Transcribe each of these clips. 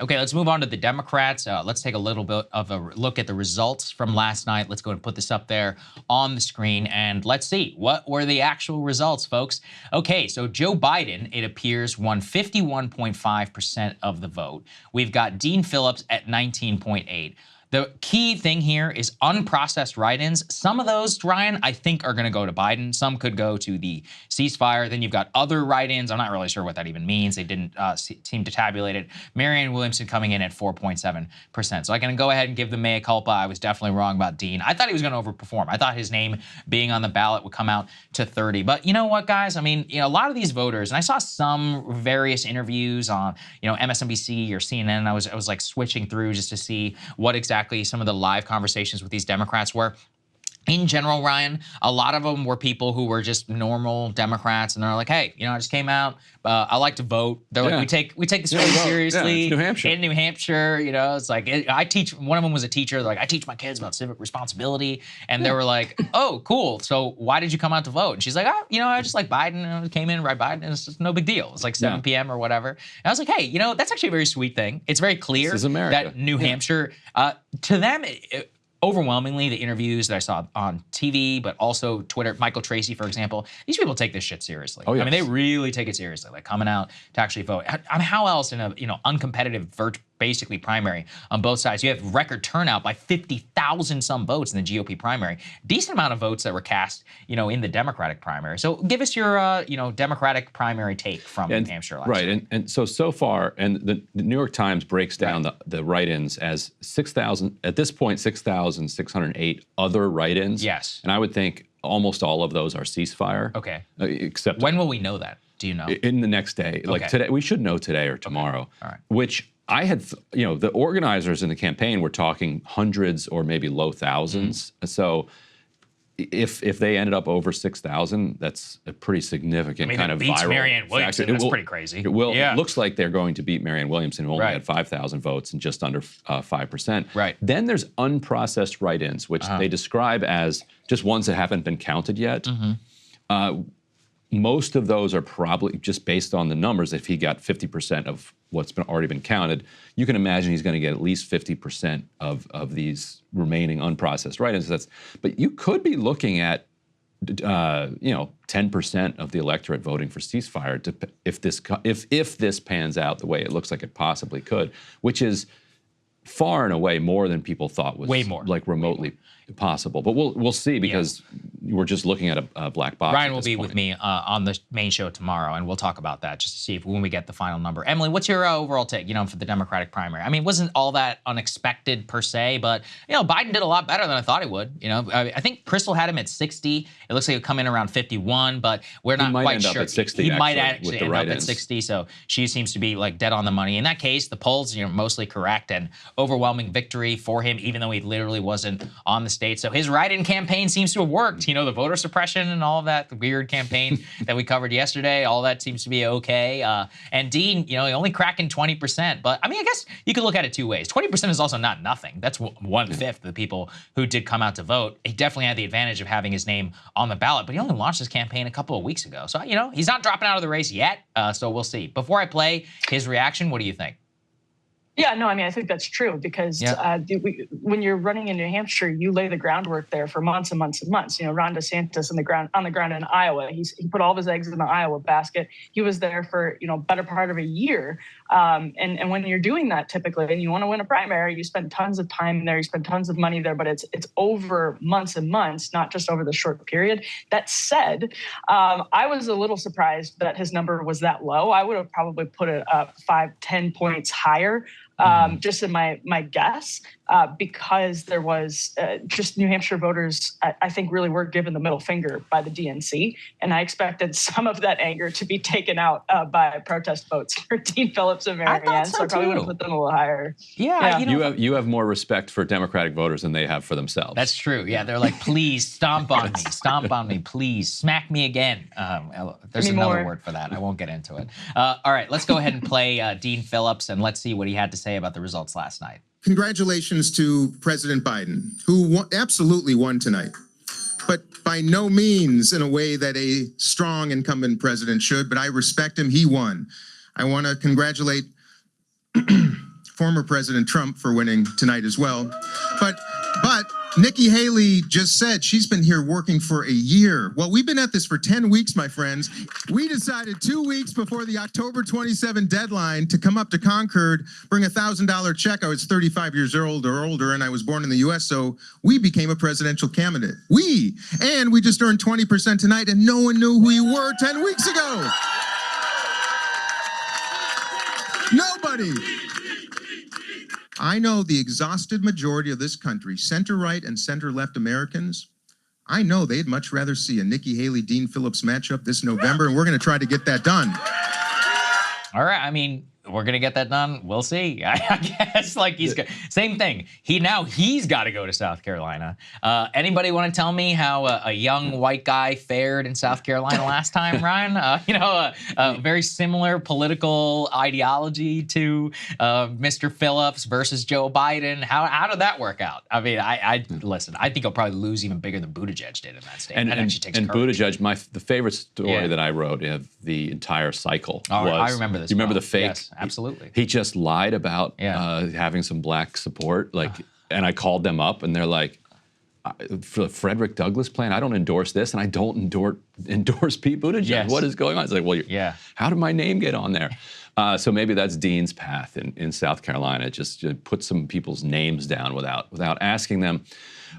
Okay, let's move on to the Democrats. Let's take a little bit of a look at the results from last night. Let's go and put this up there on the screen, and let's see, what were the actual results, folks? Okay, so Joe Biden, it appears, won 51.5% of the vote. We've got Dean Phillips at 19.8%. The key thing here is unprocessed write-ins. Some of those, Ryan, I think are going to go to Biden. Some could go to the ceasefire. Then you've got other write-ins. I'm not really sure what that even means. They didn't seem to tabulate it. Marianne Williamson coming in at 4.7%. So I can go ahead and give the mea culpa. I was definitely wrong about Dean. I thought he was going to overperform. I thought his name being on the ballot would come out to 30. But you know what, guys? I mean, a lot of these voters, and I saw some various interviews on, MSNBC or CNN. I was like switching through just to see what exactly some of the live conversations with these Democrats were. In general, Ryan, a lot of them were people who were just normal Democrats, and they're like, "Hey, I just came out. I like to vote." They're like, "We take this very seriously." It's New Hampshire. In New Hampshire, it's like I teach. One of them was a teacher. They're like, "I teach my kids about civic responsibility," and they were like, "Oh, cool. So why did you come out to vote?" And she's like, I just like Biden. I came in right Biden. It's just no big deal. It's like 7 p.m. or whatever." And I was like, "Hey, that's actually a very sweet thing. It's very clear This is America. that New Hampshire, to them." Overwhelmingly, the interviews that I saw on TV, but also Twitter, Michael Tracy, for example, these people take this shit seriously. Oh, yes. I mean, they really take it seriously, like coming out to actually vote. I mean, how else in a uncompetitive basically primary on both sides? You have record turnout by 50,000 some votes in the GOP primary. Decent amount of votes that were cast, in the Democratic primary. So give us your, Democratic primary take from New Hampshire last year. Right, and so far, and the New York Times breaks down the write-ins as 6,000, at this point, 6,608 other write-ins. Yes. And I would think almost all of those are ceasefire. Okay. Except when will we know that? Do you know? In the next day. Like today, we should know today or tomorrow. Okay. All right. Which I had, the organizers in the campaign were talking hundreds or maybe low thousands. So if they ended up over 6,000, that's a pretty significant kind of beats viral Marianne Williamson. That's pretty crazy. It will. It looks like they're going to beat Marianne Williamson, who only had 5,000 votes and just under 5%. Right. Then there's unprocessed write-ins, which they describe as just ones that haven't been counted yet. Most of those are probably just based on the numbers. If he got 50% of what's already been counted, you can imagine he's going to get at least 50% of these remaining unprocessed write-ins. But you could be looking at 10% of the electorate voting for ceasefire if this pans out the way it looks like it possibly could, which is far and away more than people thought was remotely possible. But we'll see, because we're just looking at a black box. Ryan will be with me on the main show tomorrow, and we'll talk about that just to see when we get the final number. Emily, what's your overall take, for the Democratic primary? I mean, it wasn't all that unexpected per se, but, Biden did a lot better than I thought he would. I think Crystal had him at 60. It looks like he'll come in around 51, but we're not quite sure. He might end up at 60, He might actually end up at 60, so she seems to be like dead on the money. In that case, the polls, mostly correct, and overwhelming victory for him, even though he literally wasn't on the state. So his write-in campaign seems to have worked. The voter suppression and all of that, the weird campaign that we covered yesterday, all that seems to be okay. And Dean, he only cracking 20%. But I mean, I guess you could look at it two ways. 20% is also not nothing. That's 1/5 of the people who did come out to vote. He definitely had the advantage of having his name on the ballot, but he only launched his campaign a couple of weeks ago. So, he's not dropping out of the race yet. So we'll see. Before I play his reaction, what do you think? Yeah, no, I mean, I think that's true, because when you're running in New Hampshire, you lay the groundwork there for months and months and months. Ron DeSantis on the ground in Iowa, he put all of his eggs in the Iowa basket. He was there for, better part of a year. And when you're doing that typically, and you want to win a primary, you spend tons of time there, you spend tons of money there, but it's over months and months, not just over the short period. That said, I was a little surprised that his number was that low. I would have probably put it up 5-10 points higher. Just in my guess, because there was just New Hampshire voters, I think, really were given the middle finger by the DNC. And I expected some of that anger to be taken out by protest votes for Dean Phillips and Marianne. So I probably would have put them a little higher. Yeah. You have more respect for Democratic voters than they have for themselves. That's true. Yeah, they're like, please stomp on me. Stomp on me, please. Smack me again. There's another word for that. I won't get into it. All right, let's go ahead and play Dean Phillips, and let's see what he had to say about the results last night. Congratulations to President Biden, who absolutely won tonight, but by no means in a way that a strong incumbent president should, but I respect him. He won. I want to congratulate former President Trump for winning tonight as well. But Nikki Haley just said she's been here working for a year. Well, we've been at this for 10 weeks, my friends. We decided 2 weeks before the October 27 deadline to come up to Concord, bring a $1,000 check. I was 35 years old or older, and I was born in the U.S., so we became a presidential candidate. And we just earned 20% tonight, and no one knew who you were 10 weeks ago. Nobody. I know the exhausted majority of this country, center-right and center-left Americans, I know they'd much rather see a Nikki Haley-Dean Phillips matchup this November, and we're going to try to get that done. All right, I mean, we're going to get that done. We'll see. I guess, like, same thing. He's got to go to South Carolina. Anybody want to tell me how a young white guy fared in South Carolina last time, Ryan? A very similar political ideology to Mr. Phillips versus Joe Biden. How did that work out? I mean, listen, I think he'll probably lose even bigger than Buttigieg did in that state. And Buttigieg, the favorite story that I wrote of the entire cycle was, I remember this. Do you remember the fake? Yes. Absolutely. He just lied about having some black support, and I called them up, and they're like, for the Frederick Douglass plan, I don't endorse this, and I don't endorse Pete Buttigieg. Yes. What is going on? It's like, well, how did my name get on there? So maybe that's Dean's path in South Carolina, just to put some people's names down without asking them.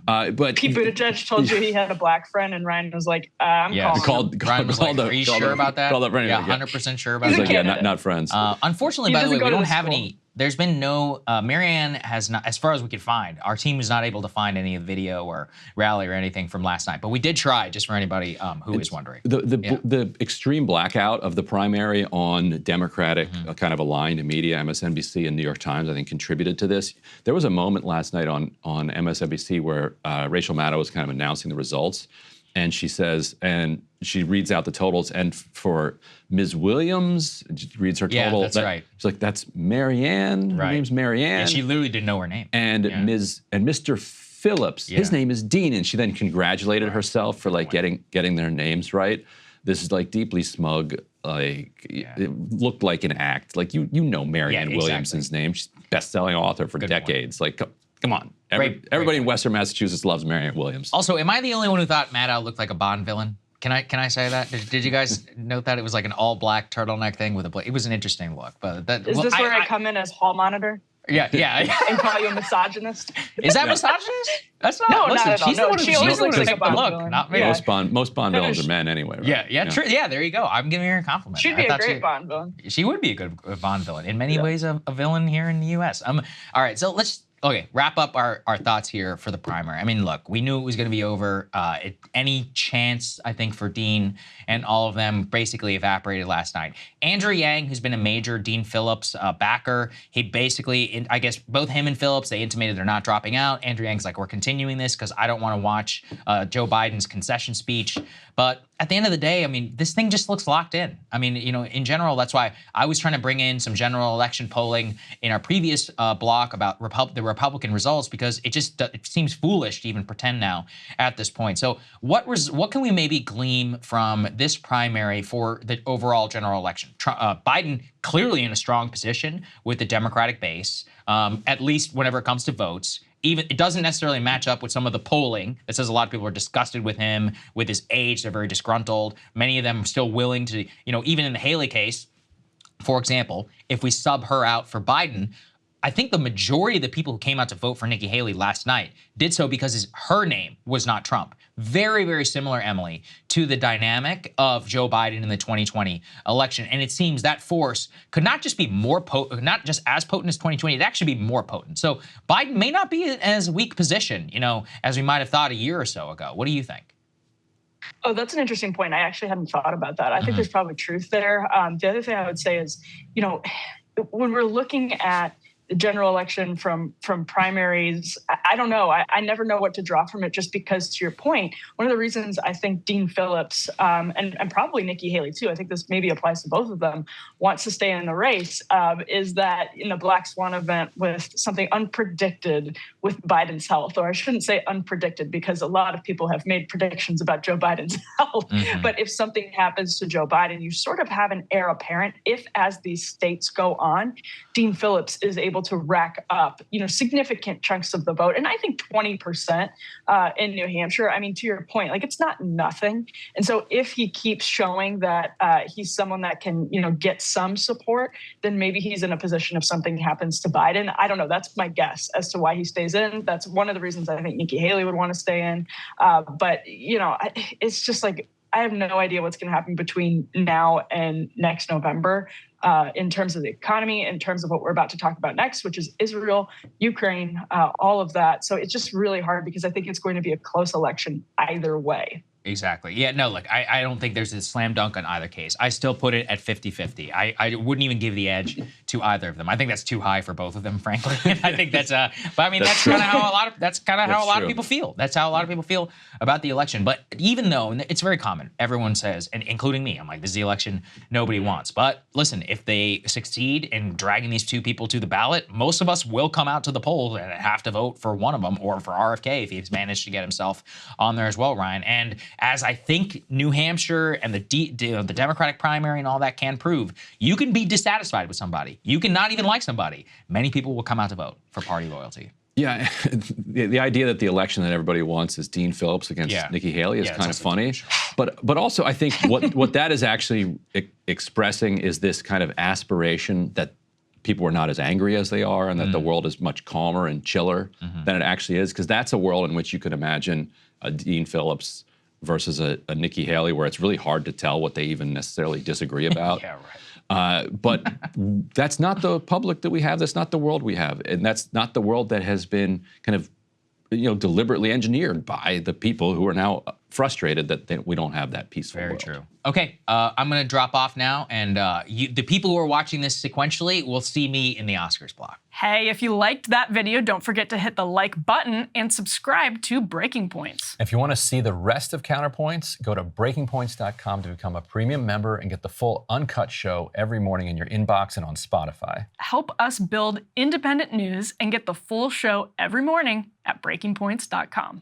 But Pete Buttigieg told you he had a black friend, and Ryan was like, "I'm calling." Ryan was like, "Are you sure about that?" Yeah, 100% sure about that. Like, yeah, not friends. Unfortunately, by the way, we don't have any. There's been no. Marianne has not, as far as we could find. Our team was not able to find any video or rally or anything from last night. But we did try, just for anybody who is wondering. The extreme blackout of the primary on Democratic kind of aligned media, MSNBC and New York Times, I think contributed to this. There was a moment last night on MSNBC where Rachel Maddow was kind of announcing the results. And she says, and she reads out the totals, and for Ms. Williams, she reads her total. Yeah, that's right. She's like, that's Marianne. Her name's Marianne. And she literally didn't know her name. And Mr. Phillips, his name is Dean, and she then congratulated herself for like getting their names right. This is like deeply smug. Like it looked like an act. Like you know Marianne Williamson's name. She's best-selling author for decades. Like. Come on. Everybody in Western Massachusetts loves Marianne Williams. Also, am I the only one who thought Maddow looked like a Bond villain? Can I say that? Did you guys note that? It was like an all-black turtleneck thing with it was an interesting look. But is this where I come in as hall monitor? Yeah. And call you a misogynist? Is that misogynist? That's not. No, listen, not at all. she's the one she always looks like a Bond villain. Not me. Most Bond villains are men anyway, right? Yeah, true. Yeah, there you go. I'm giving her a compliment. She'd be a great Bond villain. She would be a good Bond villain. In many ways, a villain here in the U.S. All right, so let's wrap up our thoughts here for the primary. I mean, look, we knew it was going to be over. Any chance, I think, for Dean and all of them basically evaporated last night. Andrew Yang, who's been a major Dean Phillips backer, he basically, I guess, both him and Phillips, they intimated they're not dropping out. Andrew Yang's like, we're continuing this because I don't want to watch Joe Biden's concession speech. But at the end of the day, I mean, this thing just looks locked in. I mean, in general, that's why I was trying to bring in some general election polling in our previous block about the Republican results, because it seems foolish to even pretend now at this point. So what can we maybe glean from this primary for the overall general election? Biden clearly in a strong position with the Democratic base, at least whenever it comes to votes. Even it doesn't necessarily match up with some of the polling that says a lot of people are disgusted with him, with his age. They're very disgruntled. Many of them are still willing to, even in the Haley case, for example, if we sub her out for Biden, I think the majority of the people who came out to vote for Nikki Haley last night did so because her name was not Trump. Very, very similar, Emily, to the dynamic of Joe Biden in the 2020 election. And it seems that force could not just be more potent, not just as potent as 2020, it'd actually be more potent. So Biden may not be in as weak position, as we might have thought a year or so ago. What do you think? Oh, that's an interesting point. I actually hadn't thought about that. I think there's probably truth there. The other thing I would say is, when we're looking at the general election from primaries, I don't know. I never know what to draw from it, just because, to your point, one of the reasons I think Dean Phillips and probably Nikki Haley too, I think this maybe applies to both of them, wants to stay in the race, is that in a black swan event with something unpredicted with Biden's health, or I shouldn't say unpredicted, because a lot of people have made predictions about Joe Biden's health. But if something happens to Joe Biden, you sort of have an heir apparent if, as these states go on, Dean Phillips is able able to rack up, significant chunks of the vote. And I think 20% in New Hampshire, I mean, to your point, like it's not nothing. And so if he keeps showing that he's someone that can, get some support, then maybe he's in a position if something happens to Biden. I don't know. That's my guess as to why he stays in. That's one of the reasons I think Nikki Haley would want to stay in. But, it's just like, I have no idea what's going to happen between now and next November in terms of the economy, in terms of what we're about to talk about next, which is Israel, Ukraine, all of that. So it's just really hard because I think it's going to be a close election either way. Exactly. Yeah, no, look, I don't think there's a slam dunk on either case. I still put it at 50-50. I wouldn't even give the edge to either of them. I think that's too high for both of them, frankly. I think that's but I mean, that's kind of how a lot of people feel. That's how a lot of people feel about the election. But even though, and it's very common, everyone says, and including me, I'm like, this is the election nobody wants. But listen, if they succeed in dragging these two people to the ballot, most of us will come out to the polls and have to vote for one of them or for RFK if he's managed to get himself on there as well, Ryan. And as I think New Hampshire and the Democratic primary and all that can prove, you can be dissatisfied with somebody. You can not even like somebody. Many people will come out to vote for party loyalty. Yeah, the idea that the election that everybody wants is Dean Phillips against Nikki Haley is kind of funny. But also I think what that is actually expressing is this kind of aspiration that people are not as angry as they are and that the world is much calmer and chiller than it actually is, because that's a world in which you could imagine a Dean Phillips versus a Nikki Haley, where it's really hard to tell what they even necessarily disagree about. Yeah, right. But that's not the public that we have. That's not the world we have. And that's not the world that has been kind of, deliberately engineered by the people who are now frustrated that we don't have that peaceful world. Very true. Okay, I'm going to drop off now, and the people who are watching this sequentially will see me in the Oscars block. Hey, if you liked that video, don't forget to hit the like button and subscribe to Breaking Points. If you want to see the rest of Counterpoints, go to breakingpoints.com to become a premium member and get the full uncut show every morning in your inbox and on Spotify. Help us build independent news and get the full show every morning at breakingpoints.com.